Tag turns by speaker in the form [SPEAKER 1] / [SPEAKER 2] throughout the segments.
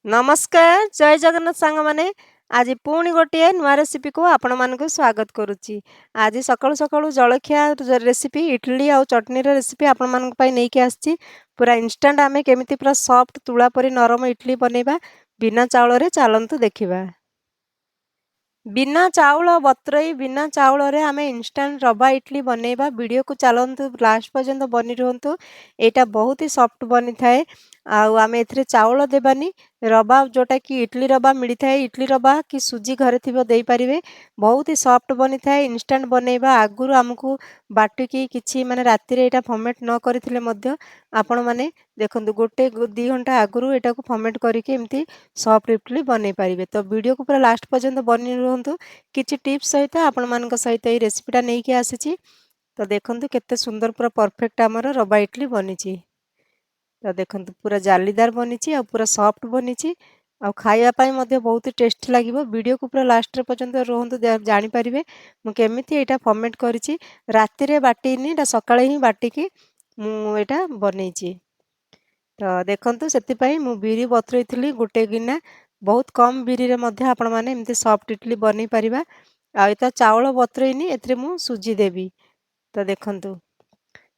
[SPEAKER 1] नमस्कार जय जगन्नाथ सांग माने आज पुणी गोटे नुआ रेसिपी को आपण मानक स्वागत करुच्ची। आज सकाळु सकाळु जलखिया रेसिपी इडली आउ चटनी रेसिपी आपण मानक पई नेकी आछि। पूरा इंस्टेंट आमे केमिति पूरा सॉफ्ट तुळा परी नरम इडली बनेबा बिना चावल रे चालंतु देखिबा। बिना चाउल बतरई बिना चाउल रे आमे इंस्टेंट रवा इडली बनेबा वीडियो को चलंतु लास्ट पर्यंत बनी रहंतु। एटा बहुत ही सॉफ्ट बनी थाए। आउ आमे एथरे चाउल देबानी रवा जोटा कि इडली रवा मिली थाए इडली रवा कि सुजी घरे थिबो देई परिवे। बहुत ही सॉफ्ट बनी थाए इंस्टेंट बनेबा आगुरु हमकु बाटिकी किछि माने राति रे एटा फर्मेट न करिथिले मध्य आपण माने देखंतु गोटे 2 घंटा आगुरु एटा को फर्मेट करिके एमती सॉफ्ट इडली बनै पारिबे। तो वीडियो को पूरा लास्ट पर्यंत बनी रहंतु। किछि टिप्स सहित आपण मानक सहित ए रेसिपीटा नेकी आसीछि। तो देखंतु केते सुंदर पूरा परफेक्ट हमर रवा इडली बनिछि। तो देखंतु पूरा जालीदार बनिछि आ पूरा सॉफ्ट बनिछि आ खाइबा पई मध्ये बहुत टेस्टी लागिवो। वीडियो को पूरा लास्ट पर्यंत रहंतु जानि परिबे मु केमिति एटा फर्मेट करिछि। राति रे बाटिनी एटा सकाळे ही बाटिकी मु एटा बनेछि। तो देखंतु सेति पई मु बिरी बतरैथिली गुटे गिना बहुत कम बिरी रे मध्ये आपण माने एमती सॉफ्ट इडली बनै परिबा। आ एता चावल बतरैनी एथरे मु सुजी देबी। तो देखंतु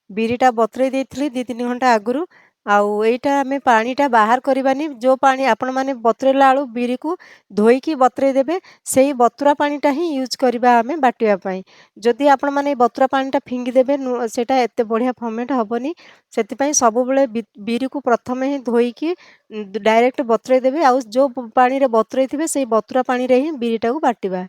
[SPEAKER 1] बिरीटा बतरै देइथिली 2-3 घंटा आगुरु। आउ एइटा आमे पानीटा बाहर करबानी जो पानी आपण माने बतरैला आलु बिरी को धोईकी बतरै देबे सेही बतुरा पानीटा ही यूज करबा आमे बाटिया पई। जदि आपण माने बतुरा पानीटा फिंगी देबे सेटा एते बढ़िया फर्मेट हबनी। सेति पई सब बेले बिरी को प्रथमे ही धोईकी डायरेक्ट बतरै देबे आउ जो पानी रे बतरै थिबे सेही बतुरा पानी रे ही बिरीटा को बाटिबा।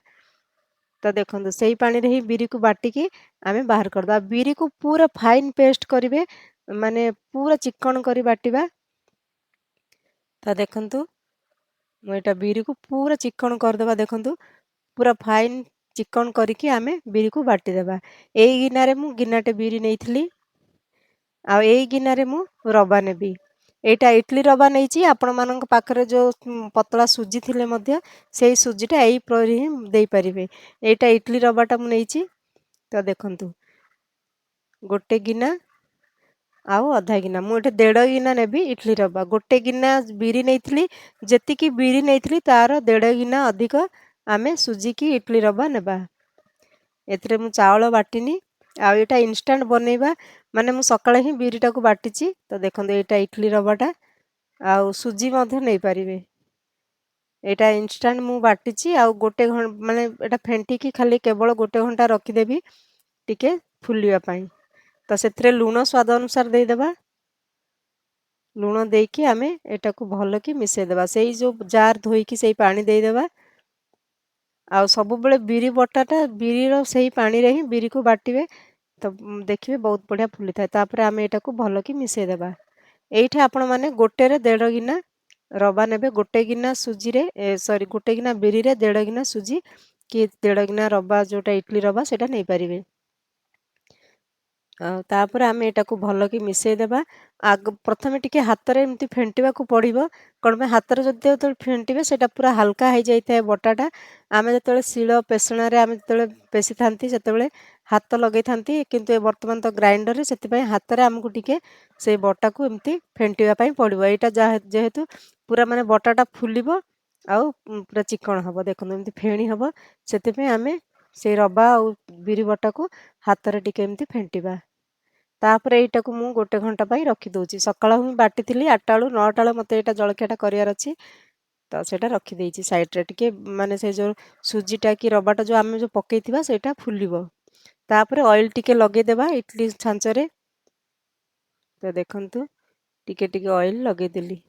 [SPEAKER 1] तो देखंतु सेही पानी रे ही बिरी को बाटिकी आमे बाहर करदा। बिरी को पूरा फाइन पेस्ट करिवे माने पूरा चिकन करी बाटिबा। तो देखंतु मु एटा बिरी को पूरा चिकन करदेबा। देखंतु पूरा फाइन चिकन करिकी आमे बिरी को बाटी देबा। एई गिनारे मु गिनाटे बिरी नेइथिली आ एई गिनारे मु रवा नेबी। एटा इडली रवा नेइची आपण मानक पाखरे जो पतला सुजी थिले मध्य सेही सुजीटा एई परी ही देई परिवे। एटा इडली रवाटा मु नेइची। तो देखंतु गोटे गिना आउ अधा गिना मु एटे 1.5 गिना नेबी इडली रवा। गोटे गिना बिरी नेइथिली जेतिकी बिरी नेइथिली तार 1.5 गिना अधिक आमे सुजी की इडली रवा नेबा। एथरे मु चावल बाटिनी आ एटा इंस्टेंट बनेबा माने मु सकाळे ही बिरीटा को बाटिची। तो देखंतु एटा इडली रवाटा आउ सुजी मध्ये नै परिवे। एटा इंस्टेंट मु बाटिची आउ गोटे माने एटा फेंटी की खाली केवल गोटे घंटा रखी देबी टिके फुलिया पई। तो सेथरे लूण स्वाद अनुसार देई देबा। लूण देकी आमे एटा को भलो की मिसे देबा। सेही जो जार धोईकी सेही पानी देई देबा। आउ सब बेले बिरी बटाटा बिरी रो सेही पानी रे ही बिरी को बाटिबे। तो देखिबे बहुत बढ़िया फुली थाए। तापर आमे एटा को भलो की मिसे देबा। एइठे आपण माने गोटे रे 1.5 गिना रवा नेबे गोटे गिना सुजी रे सॉरी गोटे गिना बिरी रे 1.5 गिना सुजी कि 1.5 गिना रवा जोटा इडली रवा सेटा नै परिबे। तापर आमे एटा को भलो की मिसेई देबा। आग प्रथमे टिके हाथ रे एमती फेंटिबा को पड़िबो। कोन में हाथ रे जदि तो फेंटिबे सेटा पूरा हल्का हो जाई थाए बटाटा। आमे जतले शिଳ पेसणा रे आमे जतले पेसी थांती सेतबेले हाथ लगै थांती किंतु ए वर्तमान तो ग्राइंडर रे सेति पई हाथ रे हमकु टिके से बटा को एमती फेंटिबा पई पड़िबो। एटा जेहेतु पूरा माने बटाटा फुलिबो आउ पूरा चिकन हबो। देखो एमती फेणी हबो सेति पई आमे से रवा आउ बिरी बटा को हाथ रे टिके एमती फेंटिबा। तापर एइटा को मु गोटे घंटा पई रखी दोची। सकाळ हु बाटी थिली 8 आळु 9 आळु मते एटा जळखियाटा करियार अछि। तो सेटा रखी देइची साइड रे टिके माने से जो सुजीटा कि रवाटा जो आमे जो पकेइथिबा सेटा फुलिबो। तापर ऑयल टिके लगे देबा इडली छांच रे। तो देखंतु टिके टिके ऑयल लगे देली।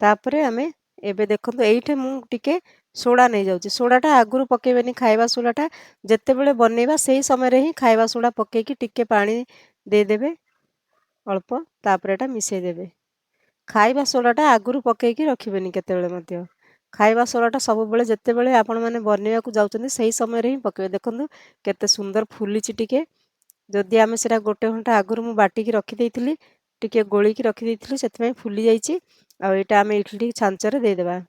[SPEAKER 1] तापरे आमे एबे देखंतु एइठे मु टिके सोडा नै जाउची। सोडाटा आगुरु पकेबेनी खाइबा सोडाटा जत्ते बेले बनेबा सेही समय रे ही खाइबा सोडा पकेकी टिके पानी दे देबे अल्प। तापर एटा मिसेई देबे। खाइबा सोडाटा आगुरु पकेकी रखिबेनी केतेबेले मध्य। खाइबा सोडाटा सब बेले जत्ते बेले आपण माने बनेबा को जाउचंदी सेही समय रे ही पकेबे। देखंतु केते सुंदर फुलीची टिके। जदि आमे सेटा गोटे घंटा आगुरु मु बाटी की रखी देइथिली टिके गोली की रखी देइथिली सेति पई फुली जाईची। आ एटा आमे इडली छांच रे दे देबा।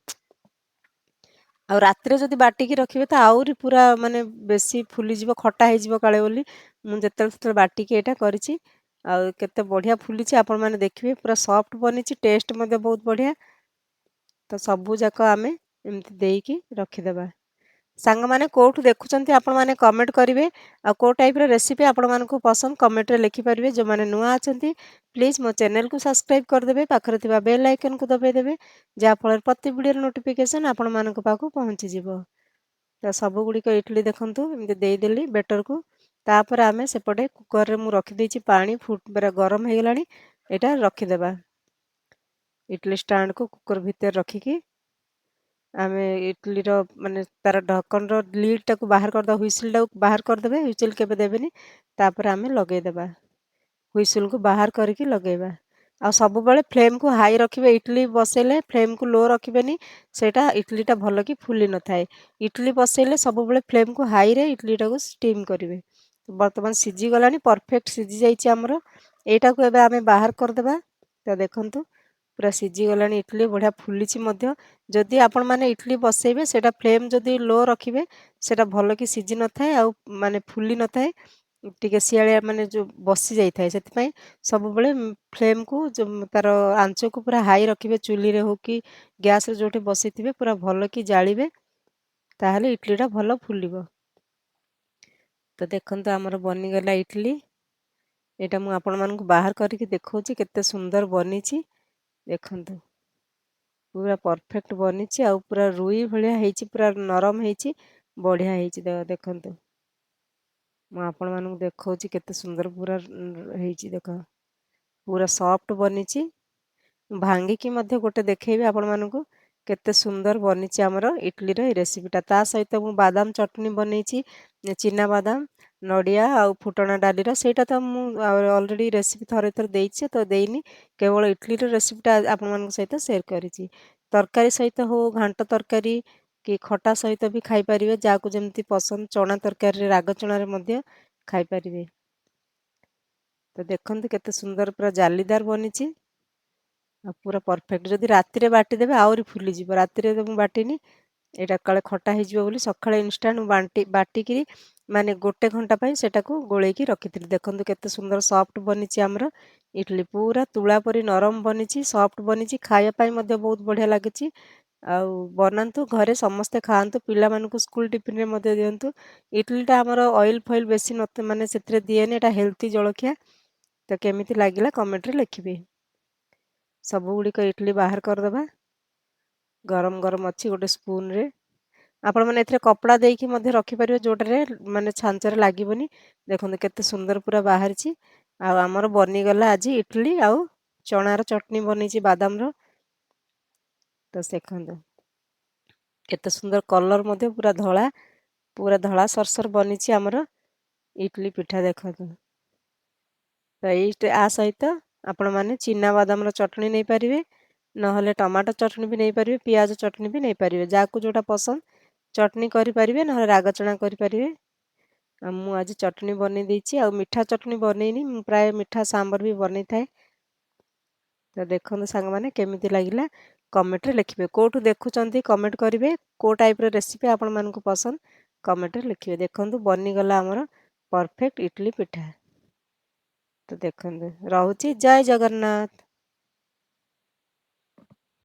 [SPEAKER 1] आ रात रे जदि बाटी की रखिबे त आउरी पूरा माने बेसी फुली जिवो खट्टा हे जिवो काळे बोली मु जेतेल बाटी की एटा करिची। आ केते बढ़िया फुलीची आपण माने देखिबे पूरा सॉफ्ट बनिची टेस्ट मध्ये बहुत बढ़िया। ତ ସବୁଯାକ ଆମେ ଏମିତି ଦେଇକି ରଖିଦେବା। ସାଙ୍ଗମାନେ କେଉଁଠୁ ଦେଖୁଛନ୍ତି ଆପଣମାନେ କମେଣ୍ଟ କରିବେ। ଆଉ କେଉଁ ଟାଇପ୍ର ରେସିପି ଆପଣମାନଙ୍କୁ ପସନ୍ଦ କମେଣ୍ଟରେ ଲେଖିପାରିବେ। ଯେଉଁମାନେ ନୂଆ ଅଛନ୍ତି ପ୍ଲିଜ୍ ମୋ ଚ୍ୟାନେଲକୁ ସବସ୍କ୍ରାଇବ୍ କରିଦେବେ, ପାଖରେ ଥିବା ବେଲ୍ ଆଇକନ୍କୁ ଦବାଇଦେବେ, ଯାହାଫଳରେ ପ୍ରତି ଭିଡ଼ିଓର ନୋଟିଫିକେସନ୍ ଆପଣମାନଙ୍କ ପାଖକୁ ପହଞ୍ଚିଯିବ। ତ ସବୁଗୁଡ଼ିକ ଇଟିଲି ଦେଖନ୍ତୁ ଏମିତି ଦେଇଦେଲି ବେଟରକୁ। ତାପରେ ଆମେ ସେପଟେ କୁକରରେ ମୁଁ ରଖିଦେଇଛି ପାଣି ପୁରା ଗରମ ହେଇଗଲାଣି। ଏଇଟା ରଖିଦେବା। ଇଟିଲି ଷ୍ଟାଣ୍ଡକୁ କୁକର ଭିତରେ ରଖିକି ଆମେ ଇଟିଲିର ମାନେ ତାର ଢକ୍କନର ଲିଡ୍ଟାକୁ ବାହାର କରିଦେବା, ହୁଇସିଲ୍ଟାକୁ ବାହାର କରିଦେବେ। ହୁଇସିଲ୍ କେବେ ଦେବେନି। ତାପରେ ଆମେ ଲଗାଇଦେବା, ହୁଇସିଲ୍କୁ ବାହାର କରିକି ଲଗାଇବା। ଆଉ ସବୁବେଳେ ଫ୍ଲେମ୍କୁ ହାଇ ରଖିବେ। ଇଟିଲି ବସେଇଲେ ଫ୍ଲେମ୍କୁ ଲୋ ରଖିବେନି, ସେଇଟା ଇଟିଲିଟା ଭଲକି ଫୁଲି ନଥାଏ। ଇଟିଲି ବସେଇଲେ ସବୁବେଳେ ଫ୍ଲେମ୍କୁ ହାଇରେ ଇଟିଲିଟାକୁ ଷ୍ଟିମ୍ କରିବେ। ବର୍ତ୍ତମାନ ସିଝିଗଲାଣି, ପରଫେକ୍ଟ ସିଝି ଯାଇଛି ଆମର। ଏଇଟାକୁ ଏବେ ଆମେ ବାହାର କରିଦେବା। ତ ଦେଖନ୍ତୁ ପୁରା ସିଝିଗଲାଣି ଇଟିଲି, ବଢ଼ିଆ ଫୁଲିଛି ମଧ୍ୟ। ଯଦି ଆପଣମାନେ ଇଟିଲି ବସେଇବେ ସେଇଟା ଫ୍ଲେମ୍ ଯଦି ଲୋ ରଖିବେ ସେଇଟା ଭଲକି ସିଝି ନଥାଏ, ଆଉ ମାନେ ଫୁଲି ନଥାଏ, ଟିକେ ଶିଆଳିଆ ମାନେ ଯେଉଁ ବସି ଯାଇଥାଏ। ସେଥିପାଇଁ ସବୁବେଳେ ଫ୍ଲେମ୍କୁ ତାର ଆଞ୍ଚକୁ ପୁରା ହାଇ ରଖିବେ। ଚୁଲିରେ ହଉ କି ଗ୍ୟାସ୍ରେ ଯେଉଁଠି ବସିଥିବେ ପୁରା ଭଲକି ଜାଳିବେ, ତାହେଲେ ଇଟିଲିଟା ଭଲ ଫୁଲିବ। ତ ଦେଖନ୍ତୁ ଆମର ବନିଗଲା ଇଟିଲି। ଏଇଟା ମୁଁ ଆପଣମାନଙ୍କୁ ବାହାର କରିକି ଦେଖାଉଛି କେତେ ସୁନ୍ଦର ବନିଛି। ଦେଖନ୍ତୁ ପୁରା ପରଫେକ୍ଟ ବନିଛି, ଆଉ ପୁରା ରୁଇ ଭଳିଆ ହେଇଛି, ପୁରା ନରମ ହେଇଛି, ବଢ଼ିଆ ହେଇଛି। ଦେଖନ୍ତୁ ମୁଁ ଆପଣମାନଙ୍କୁ ଦେଖାଉଛି କେତେ ସୁନ୍ଦର ପୁରା ହେଇଛି। ଦେଖ ପୁରା ସଫ୍ଟ ବନିଛି। ଭାଙ୍ଗିକି ମଧ୍ୟ ଗୋଟେ ଦେଖେଇବି ଆପଣମାନଙ୍କୁ କେତେ ସୁନ୍ଦର ବନିଛି ଆମର ଇଟିଲିର এই ରେସିପିଟା। ତା ସହିତ ମୁଁ ବାଦାମ ଚଟଣି ବନେଇଛି, ଚିନାବାଦାମ, ନଡ଼ିଆ ଆଉ ଫୁଟଣା ଡାଲିର। ସେଇଟା ତ ମୁଁ ଅଲରେଡ଼ି ରେସିପି ଥରେ ଦେଇଛି, ତ ଦେଇନି। କେବଳ ଇଟିଲିର ରେସିପିଟା ଆପଣମାନଙ୍କ ସହିତ ସେୟାର କରିଛି। ତରକାରୀ ସହିତ ହଉ, ଘାଣ୍ଟ ତରକାରୀ କି ଖଟା ସହିତ ବି ଖାଇପାରିବେ, ଯାହାକୁ ଯେମିତି ପସନ୍ଦ। ଚଣା ତରକାରୀରେ, ରାଗ ଚଣାରେ ମଧ୍ୟ ଖାଇପାରିବେ। ତ ଦେଖନ୍ତୁ କେତେ ସୁନ୍ଦର ପୁରା ଜାଲିଦାର ବନିଛି, ଆଉ ପୁରା ପରଫେକ୍ଟ। ଯଦି ରାତିରେ ବାଟିଦେବେ ଆହୁରି ଫୁଲିଯିବ। ରାତିରେ ମୁଁ ବାଟିନି, ଏଇଟା କାଳେ ଖଟା ହେଇଯିବ ବୋଲି ସକାଳେ ଇନଷ୍ଟାଣ୍ଟ ବାଟିକିରି ମାନେ 1 ଘଣ୍ଟା ପାଇଁ ସେଟାକୁ ଗୋଳେଇକି ରଖିଥିଲି। ଦେଖନ୍ତୁ କେତେ ସୁନ୍ଦର ସଫ୍ଟ ବନିଛି ଆମର ଇଟିଲି। ପୁରା ତୁଳା ପରି ନରମ ବନିଛି, ସଫ୍ଟ ବନିଛି। ଖାଇବା ପାଇଁ ମଧ୍ୟ ବହୁତ ବଢ଼ିଆ ଲାଗୁଛି। ଆଉ ବନାନ୍ତୁ, ଘରେ ସମସ୍ତେ ଖାଆନ୍ତୁ, ପିଲାମାନଙ୍କୁ ସ୍କୁଲ ଟିଫିନରେ ମଧ୍ୟ ଦିଅନ୍ତୁ। ଇଟିଲିଟା ଆମର ଅଏଲ୍ ଫଏଲ୍ ବେଶୀ ମାନେ ସେଥିରେ ଦିଏନି, ଏଇଟା ହେଲ୍ଦି ଜଳଖିଆ। ତ କେମିତି ଲାଗିଲା କମେଣ୍ଟରେ ଲେଖିବେ। ସବୁଗୁଡ଼ିକ ଇଟିଲି ବାହାର କରିଦେବା। ଗରମ ଗରମ ଅଛି ଗୋଟେ ସ୍ପୁନରେ। ଆପଣମାନେ ଏଥିରେ କପଡ଼ା ଦେଇକି ମଧ୍ୟ ରଖିପାରିବେ, ଯେଉଁଟାରେ ମାନେ ଛାଞ୍ଚରେ ଲାଗିବନି। ଦେଖନ୍ତୁ କେତେ ସୁନ୍ଦର ପୁରା ବାହାରିଛି। ଆଉ ଆମର ବନିଗଲା ଆଜି ଇଟିଲି ଆଉ ଚଣାର ଚଟଣି ବନେଇଛି ବାଦାମର। ତ ଦେଖନ୍ତୁ କେତେ ସୁନ୍ଦର କଲର୍ ମଧ୍ୟ, ପୁରା ଧଳା ସରସର ବନିଛି ଆମର ଇଟିଲି ପିଠା। ଦେଖନ୍ତୁ ତ ଆ ସହିତ ଆପଣମାନେ ଚିନାବାଦାମର ଚଟଣି ନେଇପାରିବେ, ନହେଲେ ଟମାଟୋ ଚଟଣି ବି ନେଇପାରିବେ, ପିଆଜ ଚଟଣି ବି ନେଇପାରିବେ, ଯାହାକୁ ଯେଉଁଟା ପସନ୍ଦ। ଚଟଣି କରିପାରିବେ, ନହେଲେ ରାଗ ଚଣା କରିପାରିବେ। ଆଉ ମୁଁ ଆଜି ଚଟଣି ବନେଇ ଦେଇଛି, ଆଉ ମିଠା ଚଟଣି ବନେଇନି। ମୁଁ ପ୍ରାୟ ମିଠା ସାମ୍ବର ବି ବନେଇଥାଏ। ତ ଦେଖନ୍ତୁ ସାଙ୍ଗମାନେ କେମିତି ଲାଗିଲା କମେଣ୍ଟରେ ଲେଖିବେ। କେଉଁଠୁ ଦେଖୁଛନ୍ତି କମେଣ୍ଟ କରିବେ। କେଉଁ ଟାଇପ୍ର ରେସିପି ଆପଣମାନଙ୍କୁ ପସନ୍ଦ କମେଣ୍ଟରେ ଲେଖିବେ। ଦେଖନ୍ତୁ ବନିଗଲା ଆମର ପରଫେକ୍ଟ ଇଟିଲି ପିଠା। ତ ଦେଖନ୍ତୁ, ରହୁଛି। ଜୟ ଜଗନ୍ନାଥ।